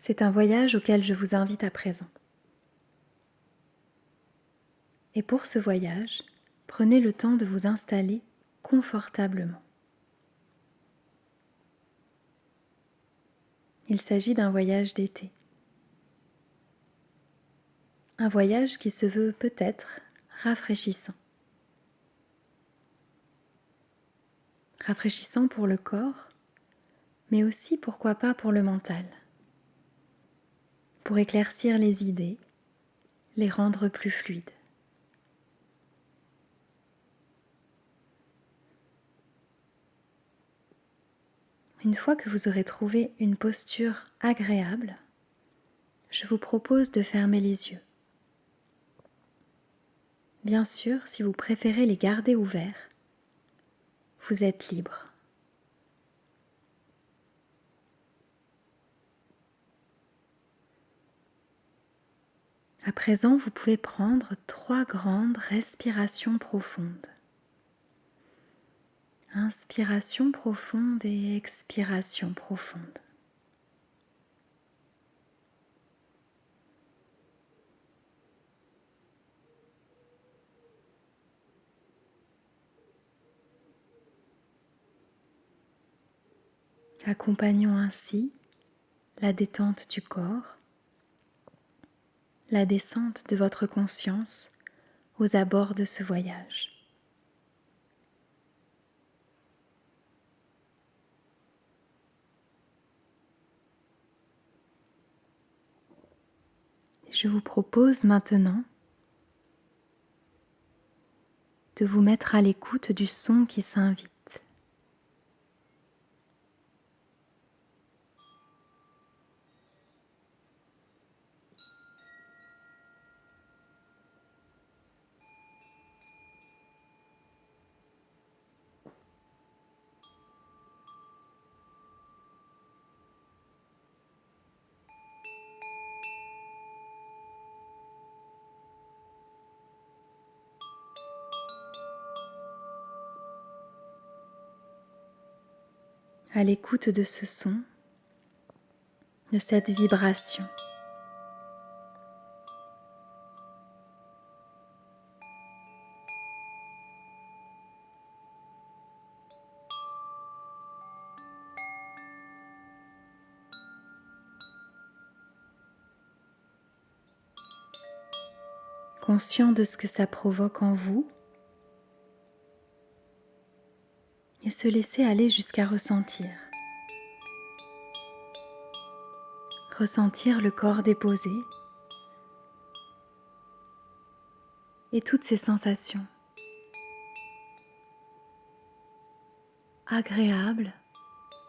C'est un voyage auquel je vous invite à présent. Et pour ce voyage, prenez le temps de vous installer confortablement. Il s'agit d'un voyage d'été. Un voyage qui se veut peut-être rafraîchissant. Rafraîchissant pour le corps, mais aussi, pourquoi pas, pour le mental. Pour éclaircir les idées, les rendre plus fluides. Une fois que vous aurez trouvé une posture agréable, je vous propose de fermer les yeux. Bien sûr, si vous préférez les garder ouverts, vous êtes libre. À présent, vous pouvez prendre 3 grandes respirations profondes. Inspiration profonde et expiration profonde. Accompagnons ainsi la détente du corps, la descente de votre conscience aux abords de ce voyage. Je vous propose maintenant de vous mettre à l'écoute du son qui s'invite. À l'écoute de ce son, de cette vibration. Conscient de ce que ça provoque en vous, et se laisser aller jusqu'à ressentir. Ressentir le corps déposé et toutes ces sensations agréables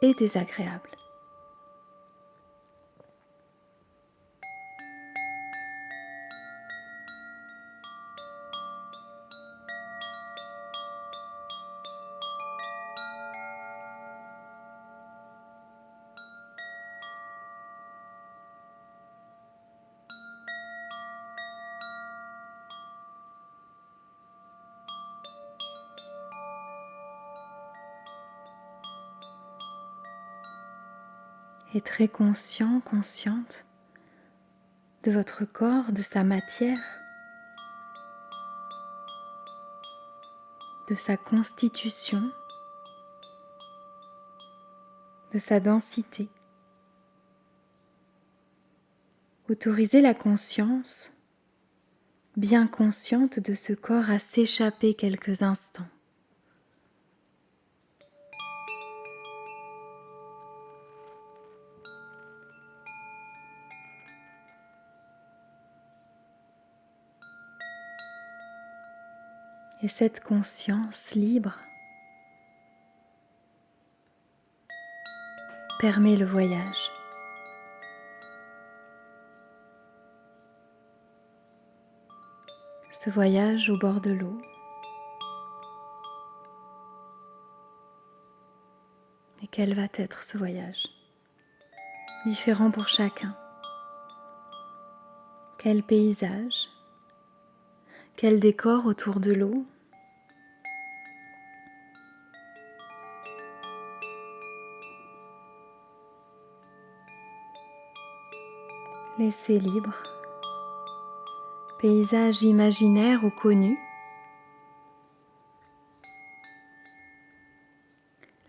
et désagréables. Et très conscient, consciente de votre corps, de sa matière, de sa constitution, de sa densité. Autorisez la conscience, bien consciente de ce corps, à s'échapper quelques instants. Et cette conscience libre permet le voyage. Ce voyage au bord de l'eau. Et quel va être ce voyage? Différent pour chacun. Quel paysage? Quel décor autour de l'eau? Laissez libre, paysage imaginaire ou connu.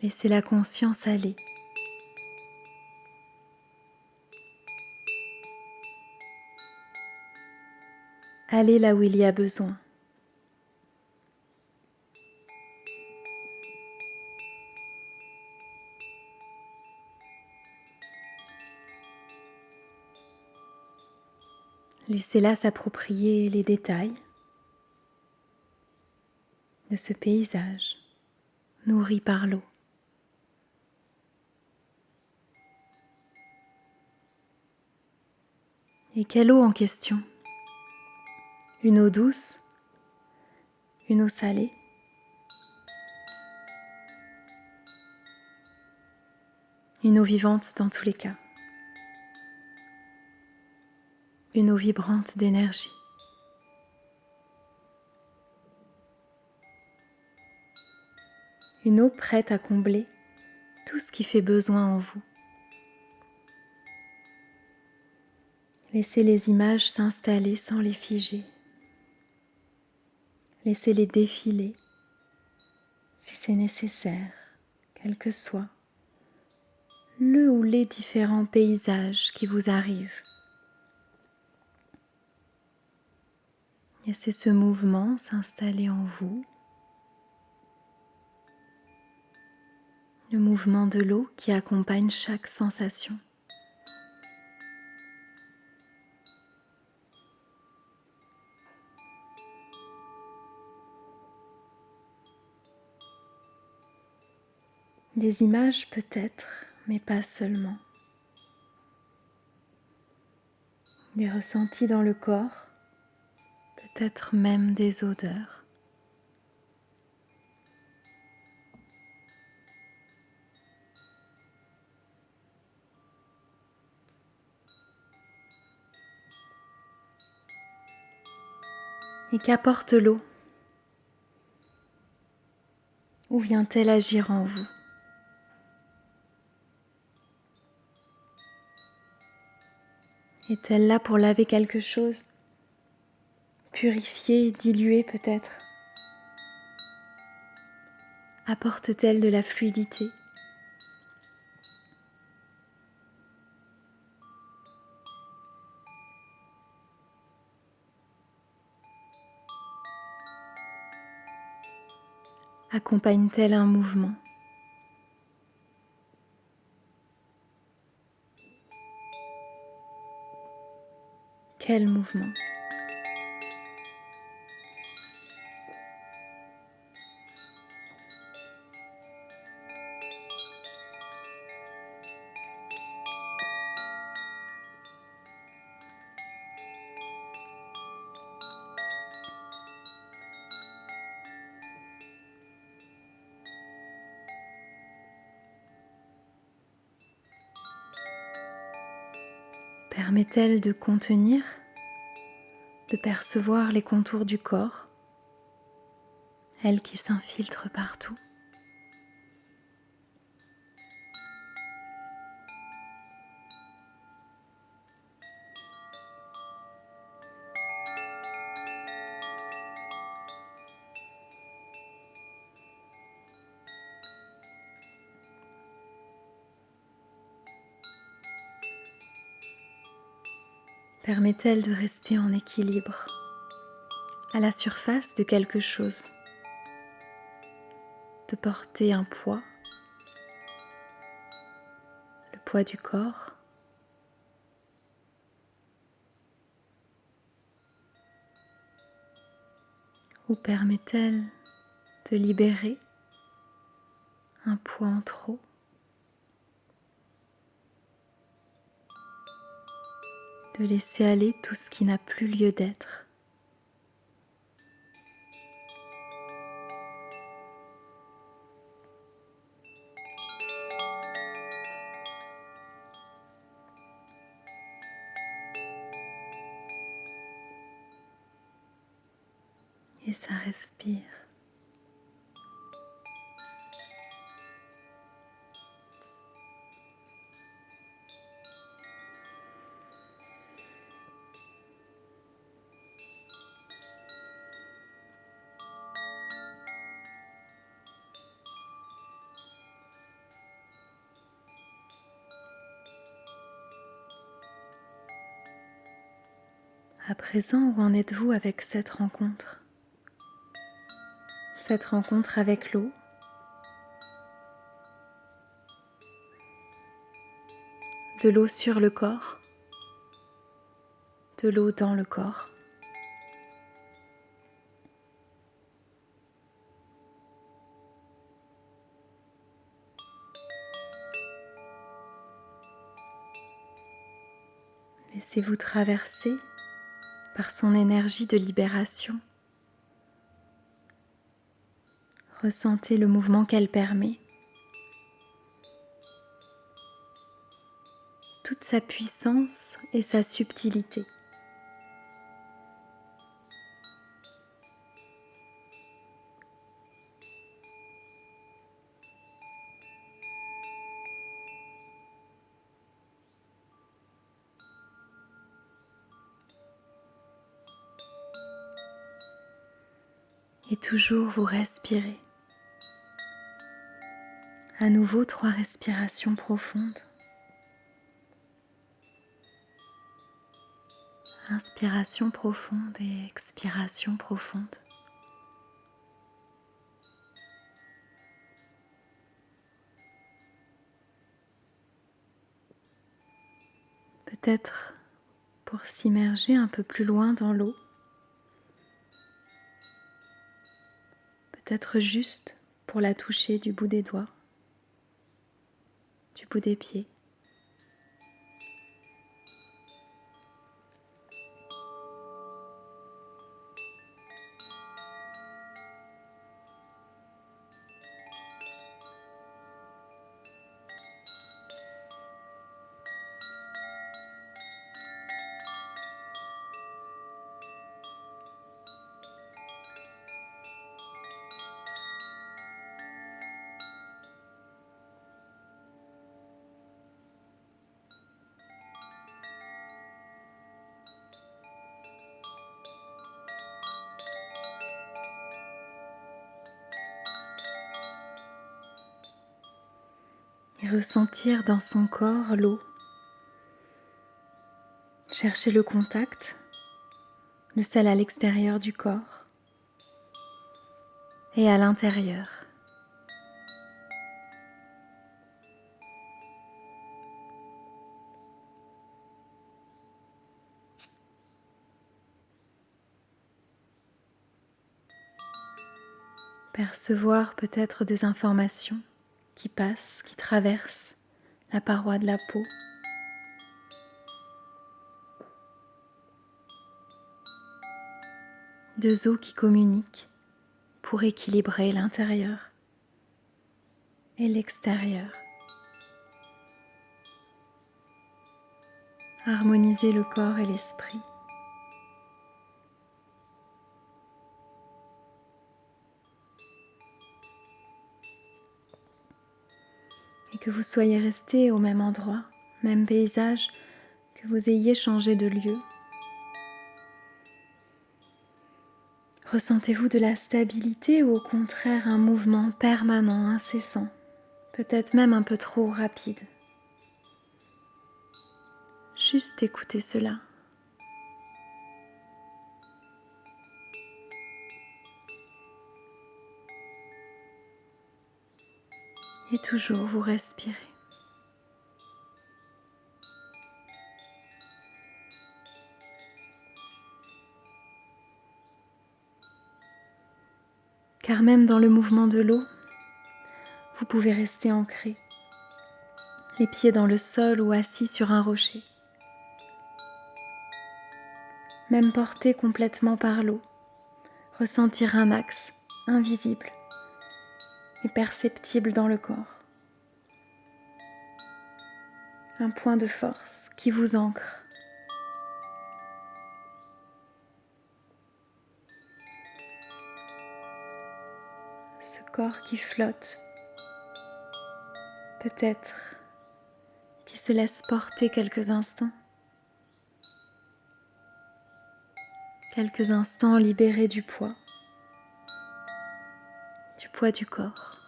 Laissez la conscience aller. Allez là où il y a besoin. Laissez-la s'approprier les détails de ce paysage nourri par l'eau. Et quelle eau en question? Une eau douce? Une eau salée? Une eau vivante dans tous les cas. Une eau vibrante d'énergie. Une eau prête à combler tout ce qui fait besoin en vous. Laissez les images s'installer sans les figer. Laissez-les défiler si c'est nécessaire, quel que soit le ou les différents paysages qui vous arrivent. Laissez ce mouvement s'installer en vous. Le mouvement de l'eau qui accompagne chaque sensation. Des images peut-être, mais pas seulement. Des ressentis dans le corps, peut-être même des odeurs. Et qu'apporte l'eau? Où vient-elle agir en vous? Est-elle là pour laver quelque chose? Purifier, diluer peut-être? Apporte-t-elle de la fluidité? Accompagne-t-elle un mouvement? Quel mouvement? Permet-elle de contenir, de percevoir les contours du corps, elle qui s'infiltre partout? Permet-elle de rester en équilibre, à la surface de quelque chose, de porter un poids, le poids du corps, ou permet-elle de libérer un poids en trop, de laisser aller tout ce qui n'a plus lieu d'être? Et ça respire. À présent, où en êtes-vous avec cette rencontre? Cette rencontre avec l'eau, de l'eau sur le corps, de l'eau dans le corps. Laissez-vous traverser par son énergie de libération. Ressentez le mouvement qu'elle permet, toute sa puissance et sa subtilité. Et toujours vous respirez. À nouveau, 3 respirations profondes. Inspiration profonde et expiration profonde. Peut-être pour s'immerger un peu plus loin dans l'eau. Peut-être juste pour la toucher du bout des doigts, du bout des pieds. Et ressentir dans son corps l'eau. Chercher le contact de celle à l'extérieur du corps et à l'intérieur. Percevoir peut-être des informations qui passent, qui traversent la paroi de la peau. Deux os qui communiquent pour équilibrer l'intérieur et l'extérieur. Harmoniser le corps et l'esprit. Et que vous soyez resté au même endroit, même paysage, que vous ayez changé de lieu. Ressentez-vous de la stabilité ou au contraire un mouvement permanent, incessant, peut-être même un peu trop rapide? Juste écoutez cela. Et toujours vous respirez. Car même dans le mouvement de l'eau, vous pouvez rester ancré, les pieds dans le sol ou assis sur un rocher. Même porté complètement par l'eau, ressentir un axe invisible et perceptible dans le corps. Un point de force qui vous ancre. Ce corps qui flotte, peut-être qui se laisse porter quelques instants libérés du poids du corps.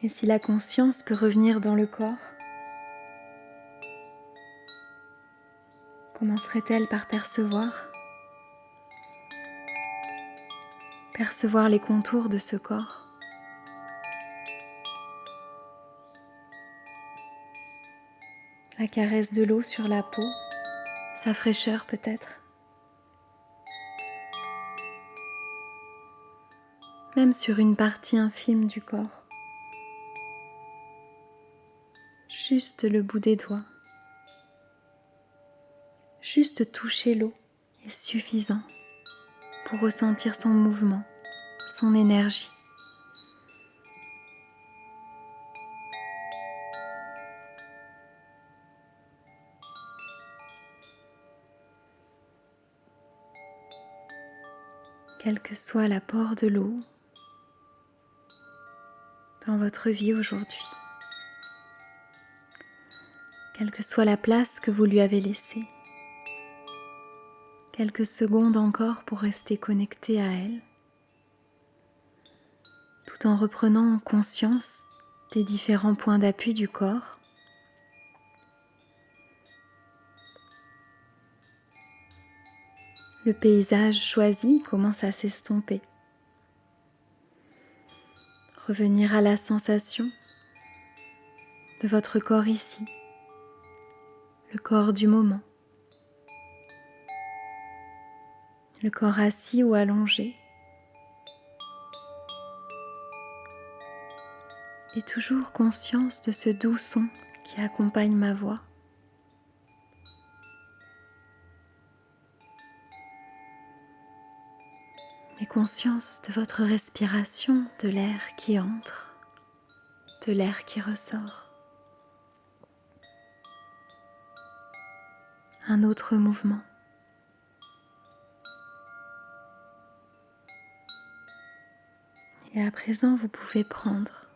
Et si la conscience peut revenir dans le corps, commencerait-elle par percevoir les contours de ce corps, la caresse de l'eau sur la peau, sa fraîcheur peut-être, même sur une partie infime du corps, juste le bout des doigts, juste toucher l'eau est suffisant pour ressentir son mouvement, son énergie. Quel que soit l'apport de l'eau dans votre vie aujourd'hui, quelle que soit la place que vous lui avez laissée, quelques secondes encore pour rester connecté à elle, tout en reprenant conscience des différents points d'appui du corps. Le paysage choisi commence à s'estomper. Revenir à la sensation de votre corps ici, le corps du moment, le corps assis ou allongé, et toujours conscience de ce doux son qui accompagne ma voix. Mais conscience de votre respiration, de l'air qui entre, de l'air qui ressort. Un autre mouvement. Et à présent, vous pouvez prendre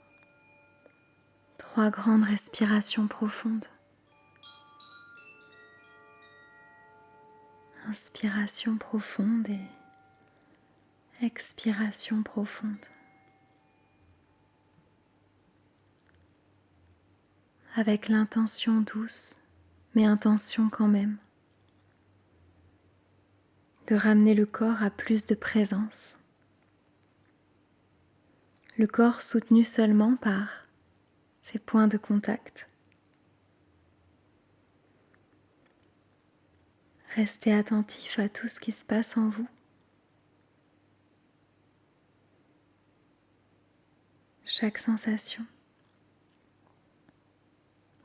3 grandes respirations profondes. Inspiration profonde et expiration profonde. Avec l'intention douce, mais intention quand même, de ramener le corps à plus de présence. Le corps soutenu seulement par ses points de contact. Restez attentif à tout ce qui se passe en vous. Chaque sensation.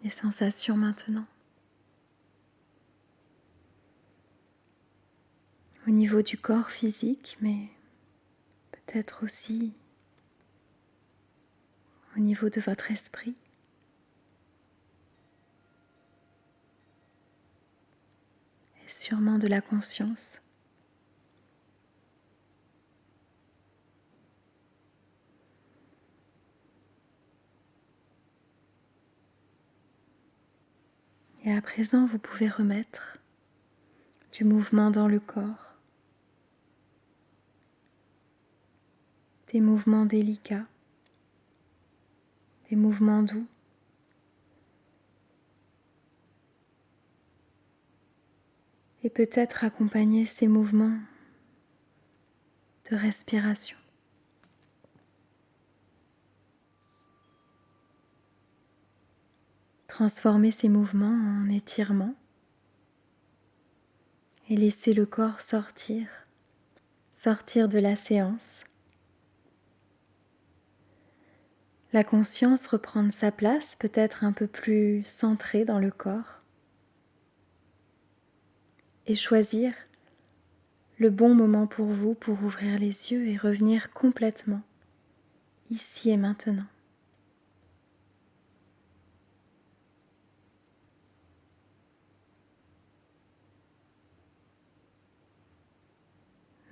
Les sensations maintenant. Au niveau du corps physique, mais peut-être aussi au niveau de votre esprit. Et sûrement de la conscience. Et à présent, vous pouvez remettre du mouvement dans le corps, des mouvements délicats, des mouvements doux. Et peut-être accompagner ces mouvements de respiration. Transformer ces mouvements en étirement et laisser le corps sortir de la séance. La conscience reprendre sa place, peut-être un peu plus centrée dans le corps, et choisir le bon moment pour vous pour ouvrir les yeux et revenir complètement ici et maintenant.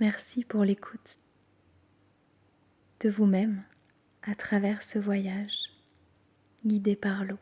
Merci pour l'écoute de vous-même à travers ce voyage guidé par l'eau.